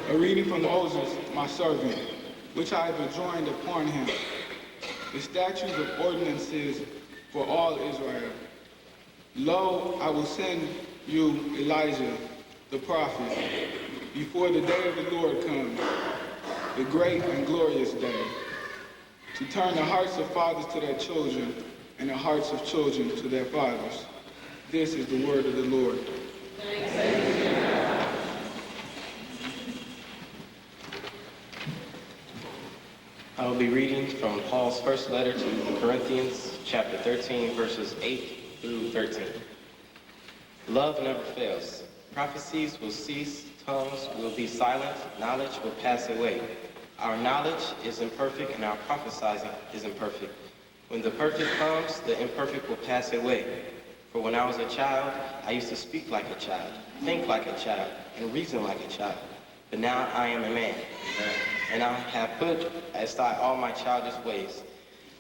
A reading from Moses, my servant, which I have enjoined upon him, the statutes of ordinances for all Israel. Lo, I will send you Elijah, the prophet, before the day of the Lord comes, the great and glorious day, to turn the hearts of fathers to their children and the hearts of children to their fathers. This is the word of the Lord. I will be reading from Paul's first letter to the Corinthians, chapter 13, verses 8 through 13. Love never fails. Prophecies will cease, tongues will be silent, knowledge will pass away. Our knowledge is imperfect and our prophesying is imperfect. When the perfect comes, the imperfect will pass away. For when I was a child, I used to speak like a child, think like a child, and reason like a child. But now I am a man, and I have put aside all my childish ways.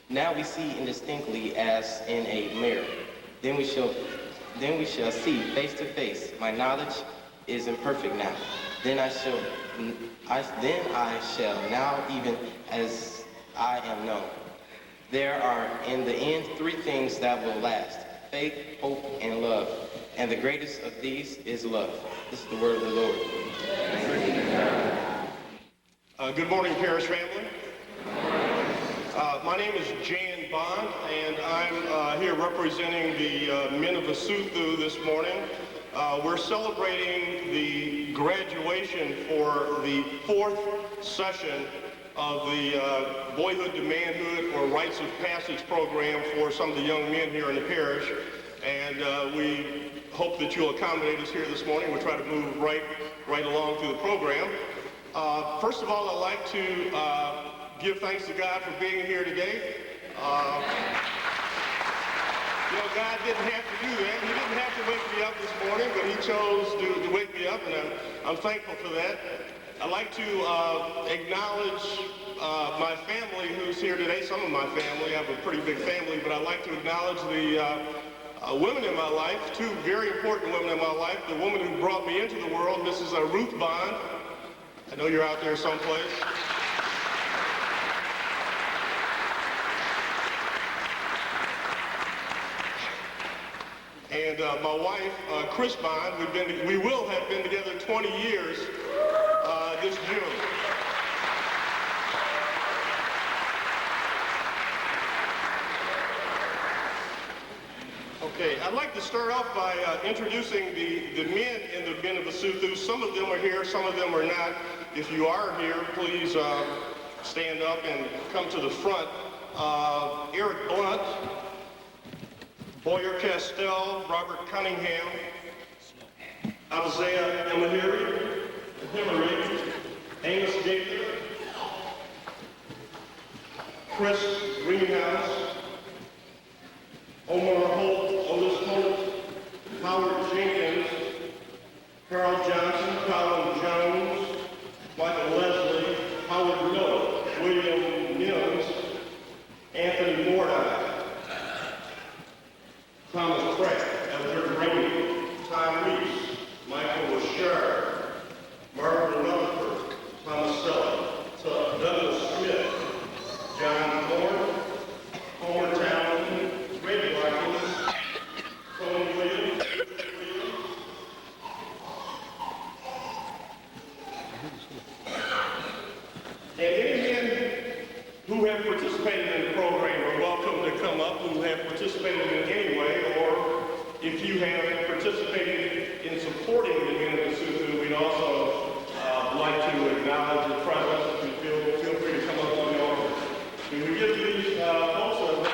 Now we see indistinctly as in a mirror. Then we shall see face to face. My knowledge is imperfect now. Then I shall now even as I am known. There are in the end three things that will last: faith, hope, and love. And the greatest of these is love. This is the word of the Lord. Good morning, parish family. My name is Jan Bond, and I'm here representing the men of Isuthu this morning. We're celebrating the graduation for the fourth session of the Boyhood to Manhood or Rites of Passage program for some of the young men here in the parish. And we hope that you'll accommodate us here this morning. We'll try to move right along through the program. First of all, I'd like to give thanks to God for being here today. You know, God didn't have to do that. He didn't have to wake me up this morning, but he chose to wake me up, and I'm thankful for that. I'd like to acknowledge my family who's here today, some of my family. I have a pretty big family, but I'd like to acknowledge the women in my life, two very important women in my life. The woman who brought me into the world, Mrs. Ruth Bond. I know you're out there someplace. And my wife, Chris Bond, we will have been together 20 years this June. Okay, I'd like to start off by introducing the men in the men of Isuthu. Some of them are here, some of them are not. If you are here, please stand up and come to the front. Eric Blunt, Boyer Castell, Robert Cunningham, Isaiah Himmery, Amos Gaither, Chris Greenhouse, Omar Holt, Otis Holt, Howard Jenkins, Carl Johnson, Colin Jones, Michael Leslie, Howard Miller, William Mills, Anthony Mordai, Thomas Pratt, Edward Rainey, Tom Reese, Michael Bouchard, Margaret Rutherford, Thomas Sully, Douglas Smith, John Thorne, Homer Townsend, Ray Watkins, Tony Williams, and any men who have participated in the program are welcome to come up, who have participated in any way, or if you have participated in supporting the men of Isuthu, we'd also like to acknowledge the presence. If you feel free to come up to the altar. Can we give these folks a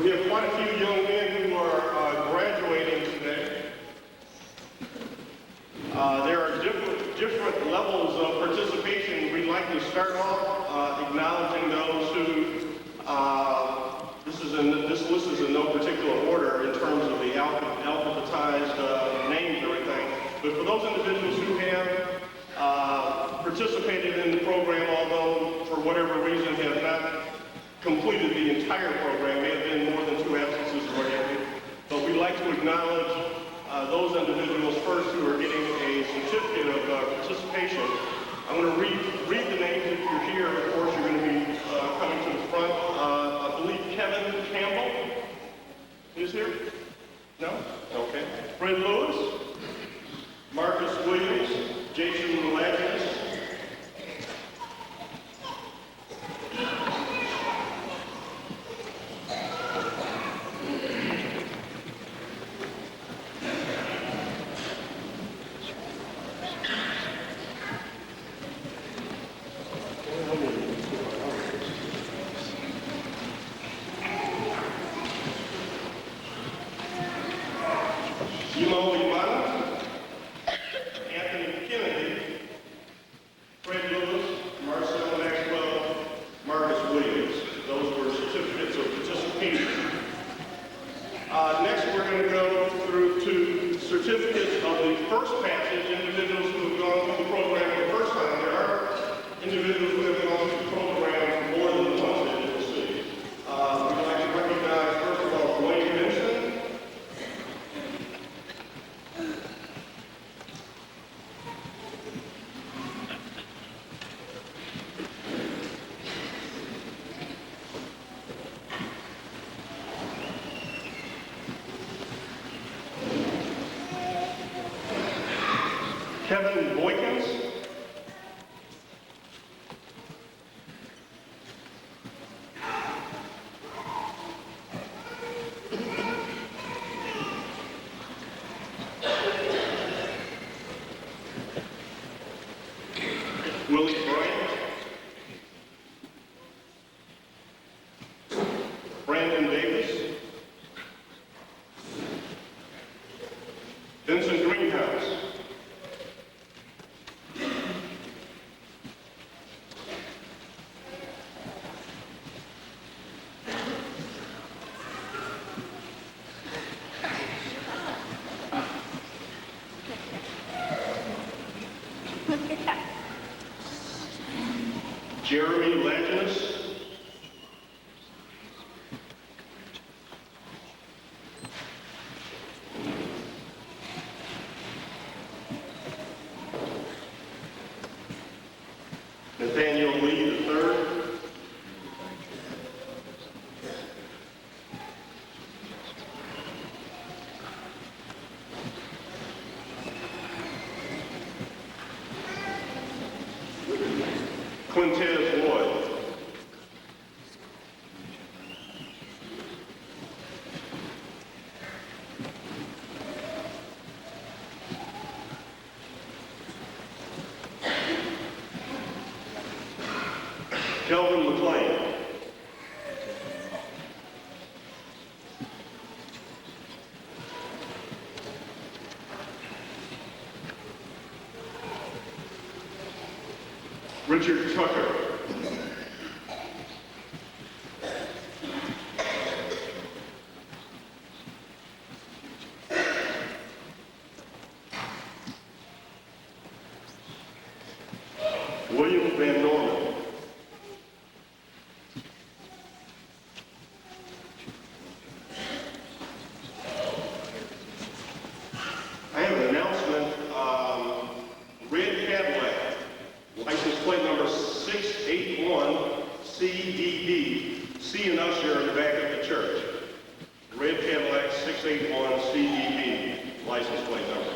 We have quite a few young men who are graduating today. There are different levels of participation. We'd like to start off acknowledging those who, this list is in no particular order in terms of the alphabetized names and everything, but for those individuals who have participated in the program, although for whatever reason have not completed the entire program, may have been more than 2 absences or whatever, but we'd like to acknowledge those individuals first who are getting a certificate of participation. I'm going to read the names if you're here. Of course, you're going to be coming to the front. I believe Kevin Campbell is here? No? Okay. Fred Lewis, Marcus Williams, Jason Laginas, Anthony Kennedy, Fred Lewis, Marcel Maxwell, Marcus Williams. Those were certificates of participation. Next, we're going to go through to certificates of the first passage, individuals who have gone through the program for the first time. There are individuals who have gone through the program more than once, as you will see. We'd like to recognize, first of all, Wayne Vincent, Kevin Boykins, Willie Bryant, Brandon Davis, Vincent Greenhouse, Jeremy Laginas, Nathaniel Lee III, Quintez Lloyd, Kelvin McLean, Richard Tucker, William Van Norman, I have an announcement. Red Cadillac, license plate number 681CDD. C and Usher in the back of the church. Red Cadillac 681CDD, license plate number.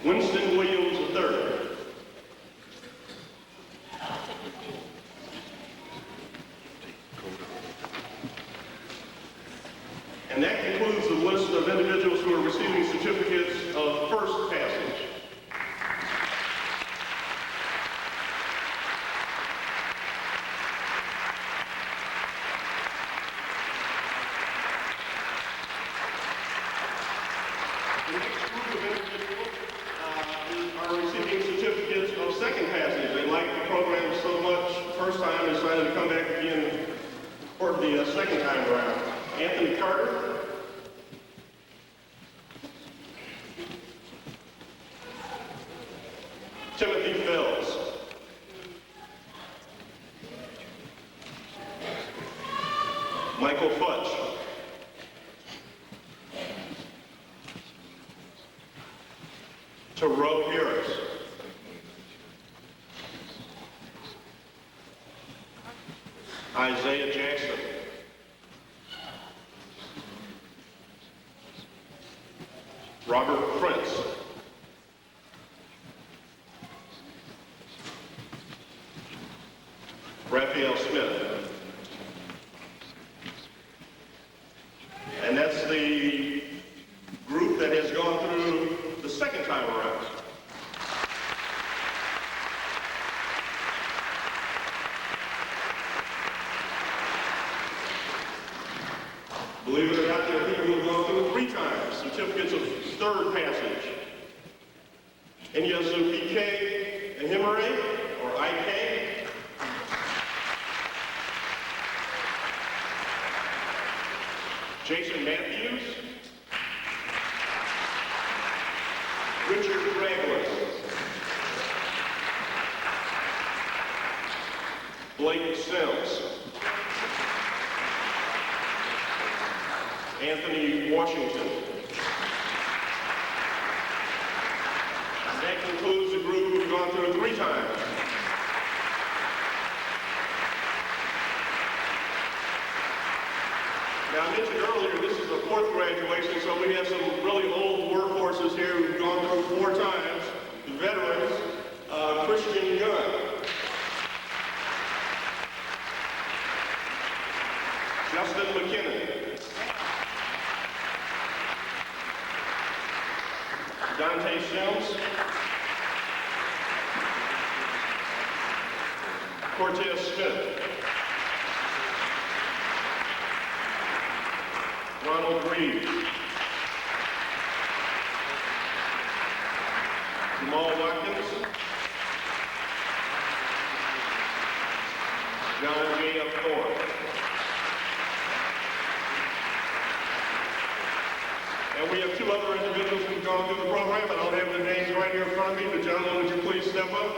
Winston Williams III. And that concludes the list of individuals who are receiving certificates of first passage. The next group of individuals are receiving certificates of second passage. They'd like the program Anthony Carter, Timothy Fells, Michael Futch, Terrell Harris, Isaiah Jackson, Robert Prince, Raphael Smith. And that's the group that has gone through the second time around. Believe it or not, there are people who have gone through it 3 times, certificates of third passage. Inyazu PK Ahimere, or IK. Jason Matthews. Richard Ragland. Blake Sims. Anthony Washington. That concludes the group who've gone through it 3 times. Now, I mentioned earlier, this is the 4th graduation, so we have some really old workhorses here who've gone through 4 times. The veterans, Christian Gunn. Justin McKinnon. Dante Sims. Cortez Smith. Ronald Reed. Jamal Watkins. John J. F. Thorne. And we have 2 other individuals who've gone through the program. I don't have their names right here in front of me, but gentlemen, would you please step up?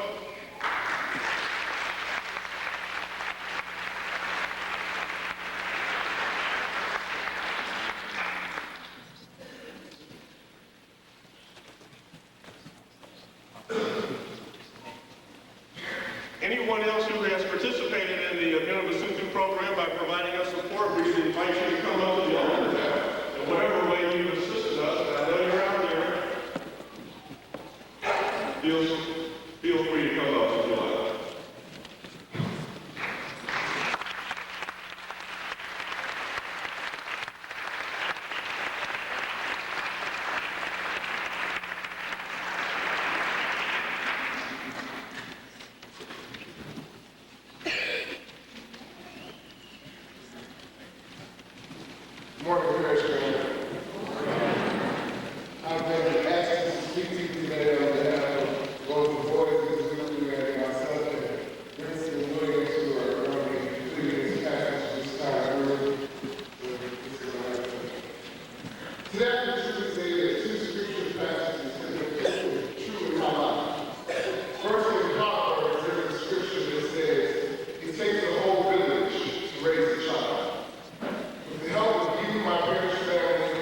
Anyone else who has participated in the Isuthu program by providing us support, we would invite you to come up to the altar in whatever way you've assisted us. And I know you're out there. Feel free to come up if you like. Morning, Christian. I've been asked to speak to you today on behalf of both the boys and myself and Princeton Williams, who are going to be completing this passage this time. Today, I'm just going to say that 2 scripture passages have been true in my life. First, in Proverbs, there's a scripture that says, it takes a whole village to raise a child. With the help of you, my parents' family,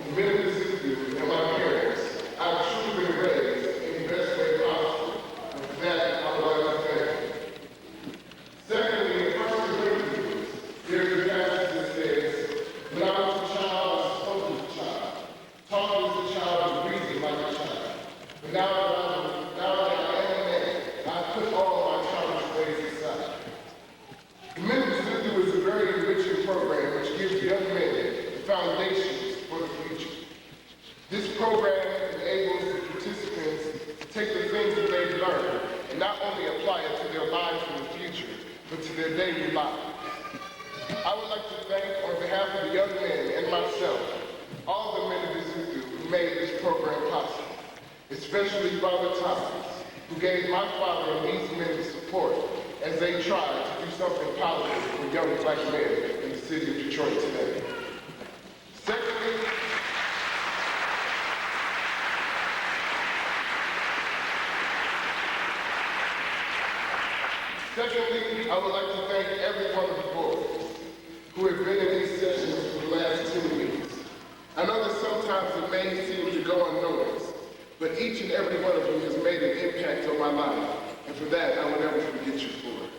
the men of Isuthu, and my parents, I've truly been raised in the best way possible. And for that, I would like to thank you. Secondly, in 1 Corinthians, there's a passage that says, when I was a child, I spoke as a child, talked as a child, and reasoned like a child. But now that I am a man, I put all my childish ways aside. The Men of Isuthu is a very enriching program which gives young men the foundations for the future. This program enables the participants to take the things that they've learned and not only apply it to their lives in the future, but to their daily lives. I would like to thank, on behalf of the young men and myself, all the men of Isuthu who made this program possible, especially Father Thomas, who gave my father and these men the support as they tried to do something positive for young black men in the city of Detroit today. Secondly, I would like to thank every one of the boys who have been in these sessions for the last 2 weeks. I know that sometimes it may seem to go unnoticed, but each and every one of you has made an impact on my life, and for that, I will never forget you for it.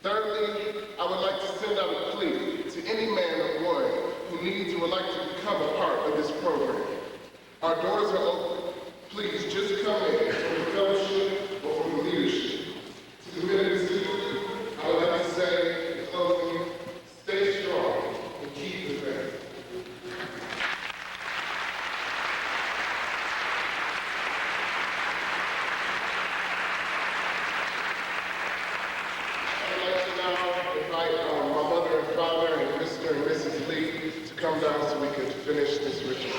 Thirdly, I would like to send out a plea to any man or boy who needs or would like to become a part of this program. Our doors are open. Please just come in from the fellowship or from the leadership. To the men of the city, I would like to say, in closing, stay strong and keep the faith. I'd like to now invite my mother and father and Mr. and Mrs. Lee to come down so we can finish this ritual.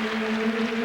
Thank you.